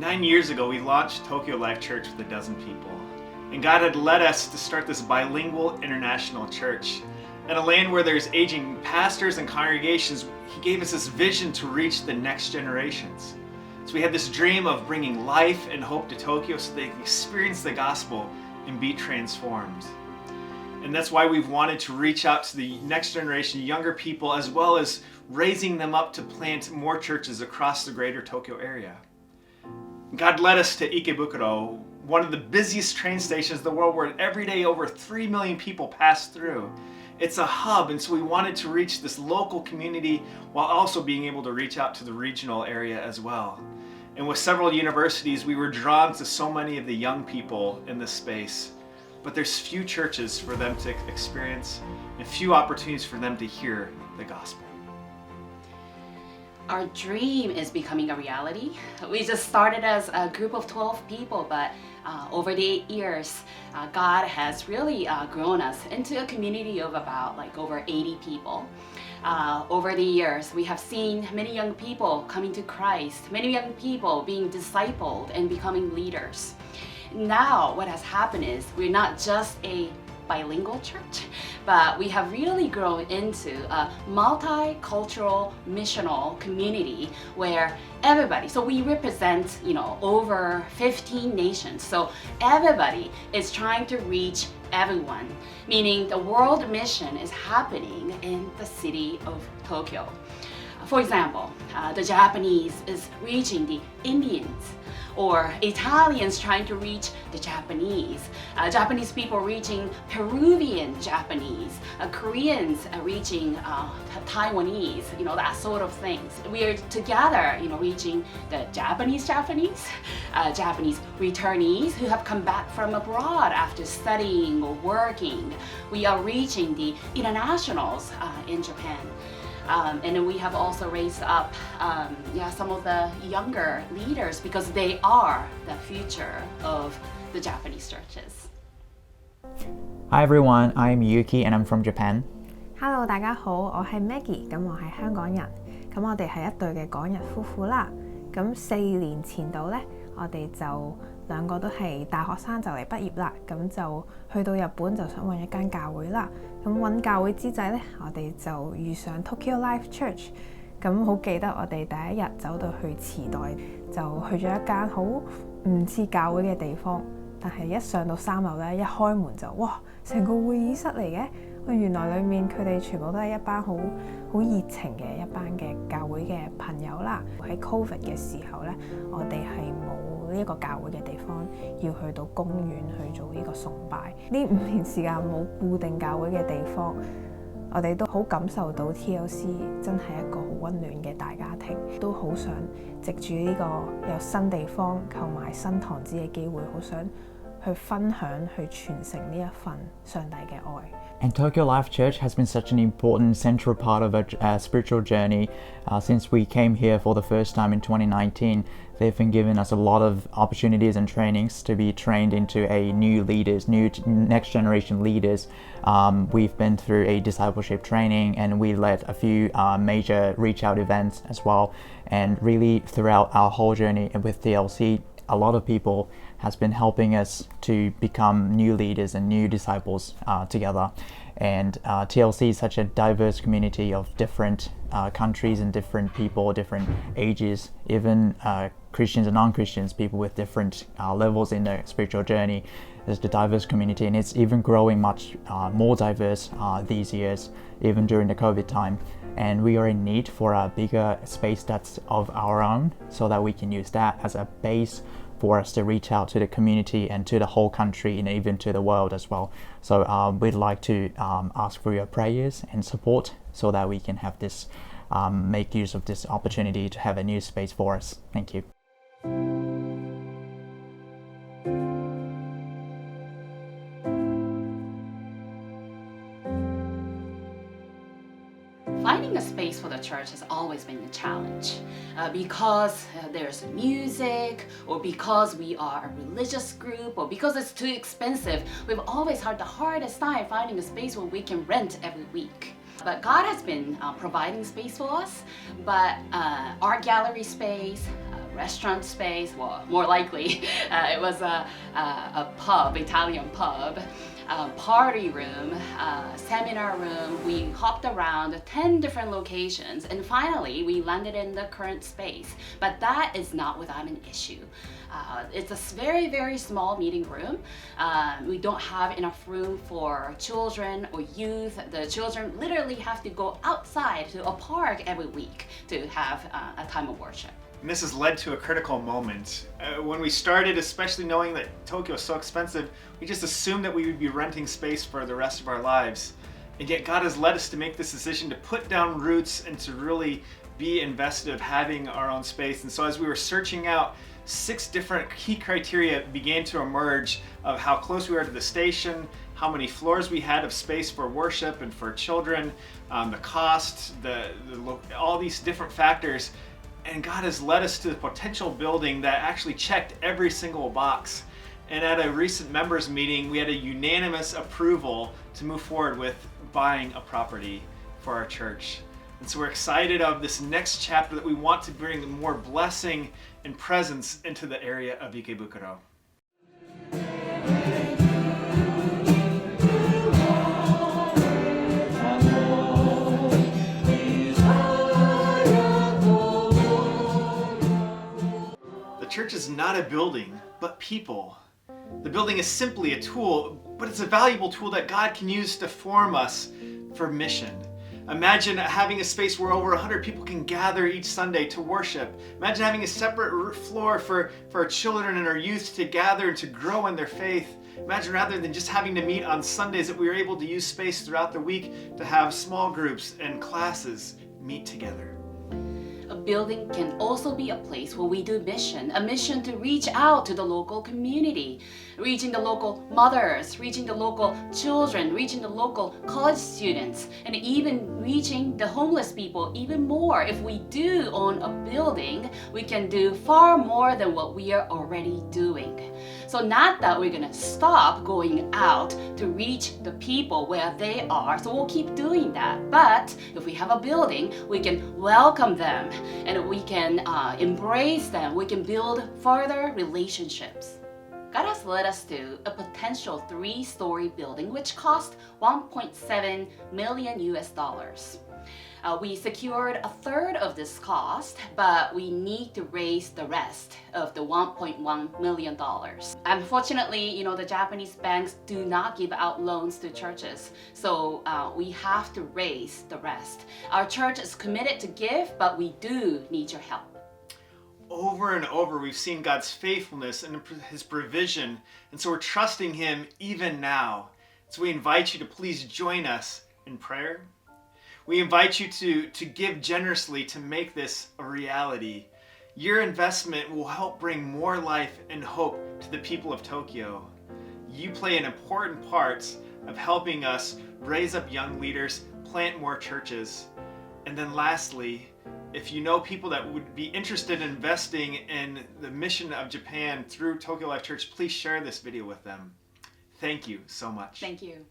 9 years ago, we launched Tokyo Life Church with 12 people. And God had led us to start this bilingual international church. In a land where there's aging pastors and congregations, He gave us this vision to reach the next generations. So we had this dream of bringing life and hope to Tokyo so they can experience the gospel and be transformed. And that's why we've wanted to reach out to the next generation, younger people, as well as raising them up to plant more churches across the greater Tokyo area. God led us to Ikebukuro, one of the busiest train stations in the world where every day over 3 million people pass through. It's a hub, and so we wanted to reach this local community while also being able to reach out to the regional area as well. And with several universities, we were drawn to so many of the young people in this space. But there's few churches for them to experience and few opportunities for them to hear the gospel. Our dream is becoming a reality. We just started as a group of 12 people, but over the 8 years, God has really grown us into a community of about over 80 people. Over the years, we have seen many young people coming to Christ, many young people being discipled and becoming leaders. Now, what has happened is we're not just a bilingual church, but we have really grown into a multicultural missional community where everybody, so we represent over 15 nations, so everybody is trying to reach everyone, meaning the world mission is happening in the city of Tokyo. For example, the Japanese is reaching the Indians, or Italians trying to reach the Japanese, Japanese people reaching Peruvian Japanese, Koreans reaching Taiwanese, that sort of things. We are together, reaching the Japanese Japanese returnees who have come back from abroad after studying or working. We are reaching the internationals in Japan. And then we have also raised up some of the younger leaders because they are the future of the Japanese churches. Hi everyone, I'm Yuki and I'm from Japan. Hello， 大家好，我係 Maggie， 咁我係香港人，咁我哋係一對嘅港人夫婦啦。咁4年前度呢，我哋就兩個都係大學生就嚟畢業啦，咁就去到日本就想揾一間教會啦。咁揾教會之際呢，我哋就遇上 Tokyo Life Church。咁好記得我哋第一日走到去池袋，就去咗一間好唔似教會嘅地方，但係一上到3樓呢，一開門就哇，成個會議室嚟嘅。原來裡面佢哋全部都係一班好熱情嘅一班嘅教會嘅朋友啦。喺 Covid 嘅時候呢，我哋係冇呢一個教會嘅地方，要去到公園去做呢個崇拜。呢5年時間冇固定教會嘅地方，我哋都好感受到 TLC 真係一個好溫暖嘅大家庭，都好想藉住呢個有新地方購買新堂子嘅機會，好想去分享、去傳承呢一份上帝嘅愛。And Tokyo Life Church has been such an important central part of our spiritual journey. Since we came here for the first time in 2019, they've been giving us a lot of opportunities and trainings to be trained into new next generation leaders. We've been through a discipleship training and we led a few major reach out events as well. And really throughout our whole journey with TLC, a lot of people has been helping us to become new leaders and new disciples together. And TLC is such a diverse community of different countries and different people, different ages, even Christians and non-Christians, people with different levels in their spiritual journey. There's the diverse community, and it's even growing much more diverse these years, even during the COVID time. And we are in need for a bigger space that's of our own so that we can use that as a base for us to reach out to the community and to the whole country and even to the world as well. So we'd like to ask for your prayers and support so that we can have this, make use of this opportunity to have a new space for us. Thank you. Finding a space for the church has always been a challenge because there's music, or because we are a religious group, or because it's too expensive. We've always had the hardest time finding a space where we can rent every week. But God has been providing space for us, but art gallery space, restaurant space, well, more likely, it was a pub, Italian pub, party room, seminar room. We hopped around 10 different locations, and finally we landed in the current space. But that is not without an issue. It's a very, very small meeting room. We don't have enough room for children or youth. The children literally have to go outside to a park every week to have a time of worship. And this has led to a critical moment. When we started, especially knowing that Tokyo is so expensive, we just assumed that we would be renting space for the rest of our lives. And yet God has led us to make this decision to put down roots and to really be invested of having our own space. And so as we were searching out, 6 different key criteria began to emerge of how close we were to the station, how many floors we had of space for worship and for children, the cost, all these different factors. And God has led us to the potential building that actually checked every single box. And at a recent members meeting, we had a unanimous approval to move forward with buying a property for our church. And so we're excited of this next chapter that we want to bring more blessing and presence into the area of Ikebukuro. The church is not a building, but people. The building is simply a tool, but it's a valuable tool that God can use to form us for mission. Imagine having a space where over 100 people can gather each Sunday to worship. Imagine having a separate floor for our children and our youth to gather and to grow in their faith. Imagine rather than just having to meet on Sundays that we were able to use space throughout the week to have small groups and classes meet together. A building can also be a place where we do mission, a mission to reach out to the local community, reaching the local mothers, reaching the local children, reaching the local college students, and even reaching the homeless people even more. If we do own a building, we can do far more than what we are already doing. So not that we're gonna stop going out to reach the people where they are, so we'll keep doing that. But if we have a building, we can welcome them and we can embrace them. We can build further relationships. God has led us to a potential 3-story building which cost $1.7 million US. We secured a third of this cost, but we need to raise the rest of the $1.1 million. Unfortunately, the Japanese banks do not give out loans to churches, so we have to raise the rest. Our church is committed to give, but we do need your help. Over and over, we've seen God's faithfulness and His provision, and so we're trusting Him even now. So we invite you to please join us in prayer. We invite you to give generously to make this a reality. Your investment will help bring more life and hope to the people of Tokyo. You play an important part of helping us raise up young leaders, plant more churches. And then lastly, if you know people that would be interested in investing in the mission of Japan through Tokyo Life Church, please share this video with them. Thank you so much. Thank you.